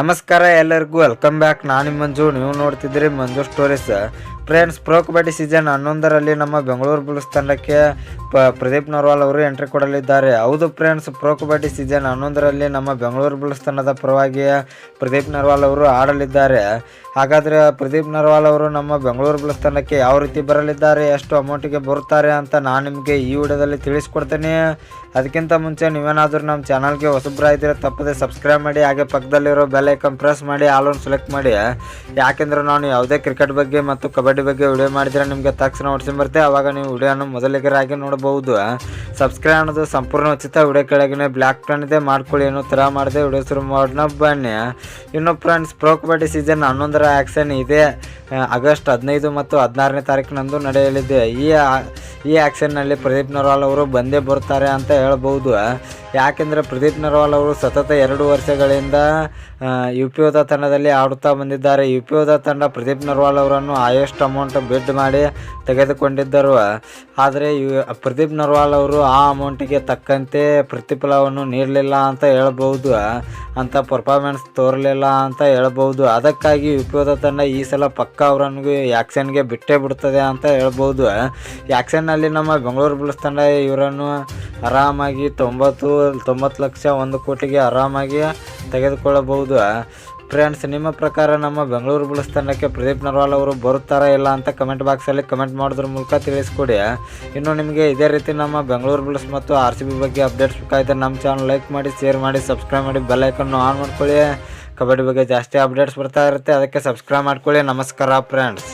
ನಮಸ್ಕಾರ ಎಲ್ಲರಿಗೂ welcome back. ನಾನು ಮಂಜು, ನೀವು ನೋಡ್ತಿದ್ದೀರಿ Manju stories. Friends, pro kabaddi season 11ರಲ್ಲಿ ನಮ್ಮ ಬೆಂಗಳೂರು ಬುಲ್ಸ್ ತಂಡಕ್ಕೆ ಪ್ರದೀಪ್ ನರ್ವಾಲ್ ಅವರು ಎಂಟ್ರಿ ಕೊಡಲಿದ್ದಾರೆ. ಹೌದು ಫ್ರೆಂಡ್ಸ್, ಪ್ರೊ ಕಬಡ್ಡಿ ಸೀಸನ್ 11ರಲ್ಲಿ ನಮ್ಮ ಬೆಂಗಳೂರು ಬುಲ್ಸ್ ತಂಡದ ಪರವಾಗಿ ಪ್ರದೀಪ್ ನರ್ವಾಲ್ ಅವರು ಆಡಲಿದ್ದಾರೆ. ಹಾಗಾದರೆ ಪ್ರದೀಪ್ ನರ್ವಾಲ್ ಅವರು ನಮ್ಮ ಬೆಂಗಳೂರು ಬುಲ್ಸ್ ತಂಡಕ್ಕೆ ಯಾವ ರೀತಿ ಬರಲಿದ್ದಾರೆ, ಎಷ್ಟು ಅಮೌಂಟಿಗೆ ಬರುತ್ತಾರೆ ಅಂತ ನಾನು ನಿಮಗೆ ಈ ವಿಡಿಯೋದಲ್ಲಿ ತಿಳಿಸ್ಕೊಡ್ತೀನಿ. ಅದಕ್ಕಿಂತ ಮುಂಚೆ ನೀವೇನಾದರೂ ನಮ್ಮ ಚಾನಲ್ಗೆ ಹೊಸಬ್ರಾಗಿದ್ದರೆ ತಪ್ಪದೆ ಸಬ್ಸ್ಕ್ರೈಬ್ ಮಾಡಿ, ಹಾಗೆ ಪಕ್ಕದಲ್ಲಿರೋ ಬೆಲ್ ಐಕಾನ್ ಪ್ರೆಸ್ ಮಾಡಿ, ಆಲ್ ಆನ್ ಸೆಲೆಕ್ಟ್ ಮಾಡಿ. ಯಾಕೆಂದರೆ ನಾನು ಯಾವುದೇ ಕ್ರಿಕೆಟ್ ಬಗ್ಗೆ ಮತ್ತು ಕಬಡ್ಡಿ ಬಗ್ಗೆ ವಿಡಿಯೋ ಮಾಡಿದರೆ ನಿಮಗೆ ತಕ್ಷಣ ನೋಡ್ಸ್ಕೊಂಡು ಬರುತ್ತೆ. ಆವಾಗ ನೀವು ವಿಡಿಯೋನ ಮೊದಲಿಗರಾಗಿ ನೋಡಬಹುದು. ಸಬ್ಸ್ಕ್ರೈಬ್ ಅನ್ನೋದು ಸಂಪೂರ್ಣ ಉಚಿತ. ವಿಡಿಯೋ ಕೆಳಗಿನ ಬ್ಲ್ಯಾಕ್ ಪ್ಯಾನ್ ಇದೆ, ಮಾಡ್ಕೊಳ್ಳಿ. ಏನೋ ಥರ ಮಾಡಿದೆ ವಿಡಿಯೋ ಶುರು ಮಾಡೋಣ ಬನ್ನಿ. ಇನ್ನು ಫ್ರೆಂಡ್ಸ್, ಪ್ರೊ ಕಬಡ್ಡಿ ಸೀಸನ್ 11ರ ಆ್ಯಕ್ಷನ್ ಇದೆ ಆಗಸ್ಟ್ 15 ಮತ್ತು 16ನೇ ತಾರೀಕಿನಂದು ನಡೆಯಲಿದೆ. ಈ ಆ್ಯಕ್ಷನ್ನಲ್ಲಿ ಪ್ರದೀಪ್ ನರ್ವಾಲ್ ಅವರು ಬಂದೇ ಬರ್ತಾರೆ ಅಂತ ಹೇಳ್ಬೋದು. ಯಾಕೆಂದರೆ ಪ್ರದೀಪ್ ನರ್ವಾಲ್ ಅವರು ಸತತ 2 ವರ್ಷಗಳಿಂದ UPOದ ತಂಡದಲ್ಲಿ ಆಡುತ್ತಾ ಬಂದಿದ್ದಾರೆ. UPOದ ತಂಡ ಪ್ರದೀಪ್ ನರ್ವಾಲ್ ಅವರನ್ನು ಹೈಯೆಸ್ಟ್ ಅಮೌಂಟ್ ಬಿಡ್ ಮಾಡಿ ತೆಗೆದುಕೊಂಡಿದ್ದರು. ಆದರೆ ಪ್ರದೀಪ್ ನರ್ವಾಲ್ ಅವರು ಆ ಅಮೌಂಟಿಗೆ ತಕ್ಕಂತೆ ಪ್ರತಿಫಲವನ್ನು ನೀಡಲಿಲ್ಲ ಅಂತ ಹೇಳ್ಬೋದು, ಅಂಥ ಪರ್ಫಾರ್ಮೆನ್ಸ್ ತೋರಲಿಲ್ಲ ಅಂತ ಹೇಳ್ಬೋದು. ಅದಕ್ಕಾಗಿ UPOದ ತಂಡ ಈ ಸಲ ಪಕ್ಕ ಅವರನ್ನು ಆ್ಯಕ್ಷನ್ಗೆ ಬಿಟ್ಟೇ ಬಿಡ್ತದೆ ಅಂತ ಹೇಳ್ಬೋದು. ಆ್ಯಕ್ಷನ್ನಲ್ಲಿ ನಮ್ಮ ಬೆಂಗಳೂರು ಬುಲ್ಸ್ ತಂಡ ಇವರನ್ನು ಆರಾಮಾಗಿ 90 ಲಕ್ಷ 1 ಕೋಟಿಗೆ ಆರಾಮಾಗಿ ತೆಗೆದುಕೊಳ್ಳಬಹುದು. ಫ್ರೆಂಡ್ಸ್, ನಿಮ್ಮ ಪ್ರಕಾರ ನಮ್ಮ ಬೆಂಗಳೂರು ಬುಲ್ಸ್ ತಂಡಕ್ಕೆ ಪ್ರದೀಪ್ ನರ್ವಾಲ್ ಅವರು ಬರುತ್ತಾರಾ ಇಲ್ಲ ಅಂತ ಕಮೆಂಟ್ ಬಾಕ್ಸಲ್ಲಿ ಕಮೆಂಟ್ ಮಾಡೋದ್ರ ಮೂಲಕ ತಿಳಿಸ್ಕೊಡಿ. ಇನ್ನು ನಿಮಗೆ ಇದೇ ರೀತಿ ನಮ್ಮ ಬೆಂಗಳೂರು ಬುಲ್ಸ್ ಮತ್ತು RCB ಬಗ್ಗೆ ಅಪ್ಡೇಟ್ಸ್ ಬೇಕಾಗಿದ್ದರೆ ನಮ್ಮ ಚಾನಲ್ ಲೈಕ್ ಮಾಡಿ, ಶೇರ್ ಮಾಡಿ, ಸಬ್ಸ್ಕ್ರೈಬ್ ಮಾಡಿ, ಬೆಲ್ ಐಕನ್ನು ಆನ್ ಮಾಡ್ಕೊಳ್ಳಿ. ಕಬಡ್ಡಿ ಬಗ್ಗೆ ಜಾಸ್ತಿ ಅಪ್ಡೇಟ್ಸ್ ಬರ್ತಾ ಇರುತ್ತೆ, ಅದಕ್ಕೆ ಸಬ್ಸ್ಕ್ರೈಬ್ ಮಾಡ್ಕೊಳ್ಳಿ. ನಮಸ್ಕಾರ ಫ್ರೆಂಡ್ಸ್.